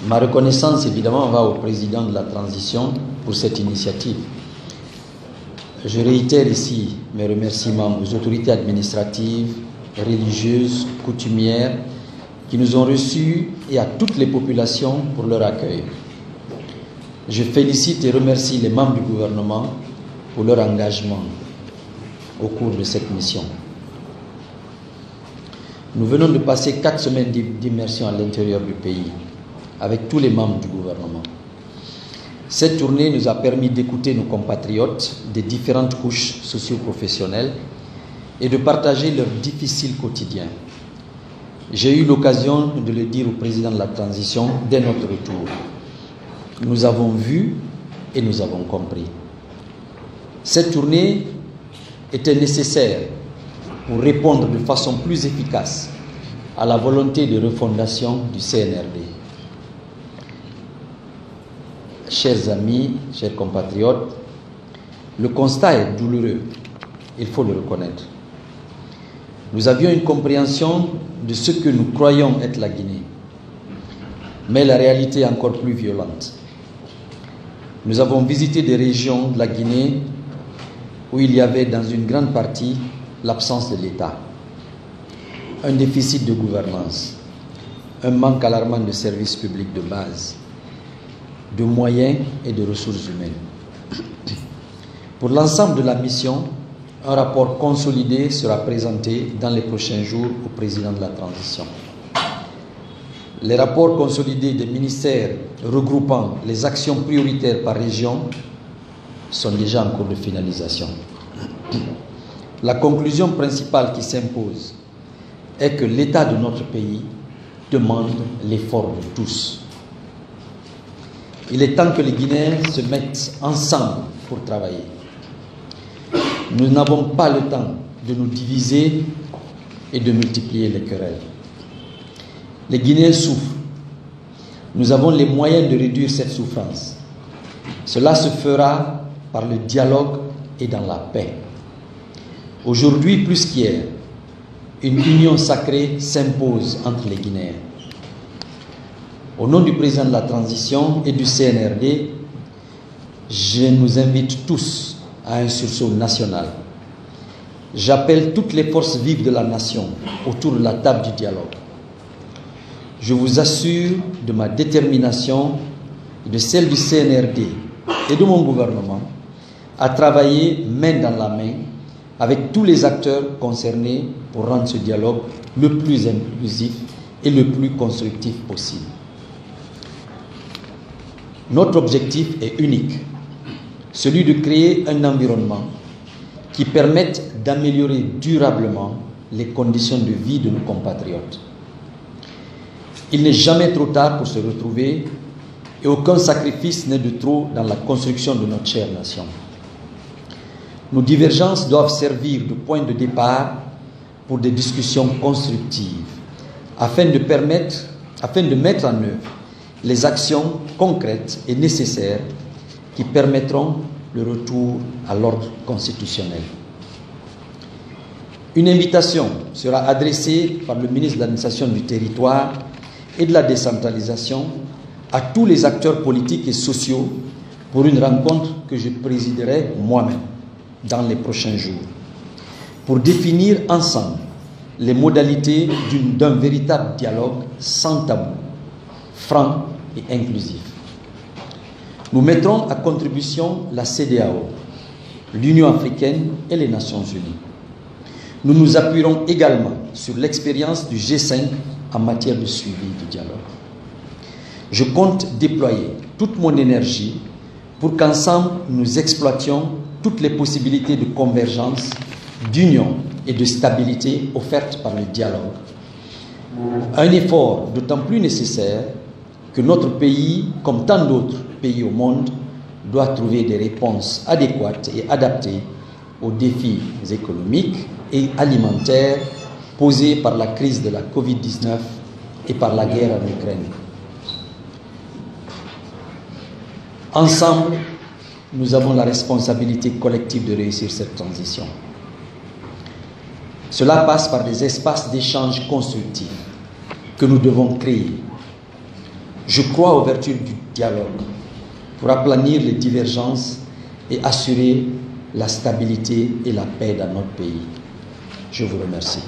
Ma reconnaissance, évidemment, va au président de la transition pour cette initiative. Je réitère ici mes remerciements aux autorités administratives, religieuses, coutumières qui nous ont reçus et à toutes les populations pour leur accueil. Je félicite et remercie les membres du gouvernement pour leur engagement au cours de cette mission. Nous venons de passer 4 semaines d'immersion à l'intérieur du pays avec tous les membres du gouvernement. Cette tournée nous a permis d'écouter nos compatriotes des différentes couches socio-professionnelles et de partager leur difficile quotidien. J'ai eu l'occasion de le dire au président de la transition dès notre retour. Nous avons vu et nous avons compris. Cette tournée était nécessaire pour répondre de façon plus efficace à la volonté de refondation du CNRD. Chers amis, chers compatriotes, le constat est douloureux, il faut le reconnaître. Nous avions une compréhension de ce que nous croyons être la Guinée, mais la réalité est encore plus violente. Nous avons visité des régions de la Guinée où il y avait dans une grande partie l'absence de l'État, un déficit de gouvernance, un manque alarmant de services publics de base, de moyens et de ressources humaines. Pour l'ensemble de la mission, un rapport consolidé sera présenté dans les prochains jours au président de la transition. Les rapports consolidés des ministères regroupant les actions prioritaires par région sont déjà en cours de finalisation. La conclusion principale qui s'impose est que l'état de notre pays demande l'effort de tous. Il est temps que les Guinéens se mettent ensemble pour travailler. Nous n'avons pas le temps de nous diviser et de multiplier les querelles. Les Guinéens souffrent. Nous avons les moyens de réduire cette souffrance. Cela se fera par le dialogue et dans la paix. Aujourd'hui, plus qu'hier, une union sacrée s'impose entre les Guinéens. Au nom du président de la transition et du CNRD, je nous invite tous à un sursaut national. J'appelle toutes les forces vives de la nation autour de la table du dialogue. Je vous assure de ma détermination et de celle du CNRD et de mon gouvernement à travailler main dans la main avec tous les acteurs concernés pour rendre ce dialogue le plus inclusif et le plus constructif possible. Notre objectif est unique, celui de créer un environnement qui permette d'améliorer durablement les conditions de vie de nos compatriotes. Il n'est jamais trop tard pour se retrouver et aucun sacrifice n'est de trop dans la construction de notre chère nation. Nos divergences doivent servir de point de départ pour des discussions constructives afin de mettre en œuvre les actions concrètes et nécessaires qui permettront le retour à l'ordre constitutionnel. Une invitation sera adressée par le ministre de l'Administration du Territoire et de la Décentralisation à tous les acteurs politiques et sociaux pour une rencontre que je présiderai moi-même dans les prochains jours, pour définir ensemble les modalités d'un véritable dialogue sans tabou, franc et inclusif. Nous mettrons à contribution la CEDEAO, l'Union africaine et les Nations unies. Nous nous appuierons également sur l'expérience du G5 en matière de suivi du dialogue. Je compte déployer toute mon énergie pour qu'ensemble nous exploitions toutes les possibilités de convergence, d'union et de stabilité offertes par le dialogue. Un effort d'autant plus nécessaire que notre pays, comme tant d'autres pays au monde, doit trouver des réponses adéquates et adaptées aux défis économiques et alimentaires posés par la crise de la Covid-19 et par la guerre en Ukraine. Ensemble, nous avons la responsabilité collective de réussir cette transition. Cela passe par des espaces d'échange constructifs que nous devons créer. Je crois aux vertus du dialogue pour aplanir les divergences et assurer la stabilité et la paix dans notre pays. Je vous remercie.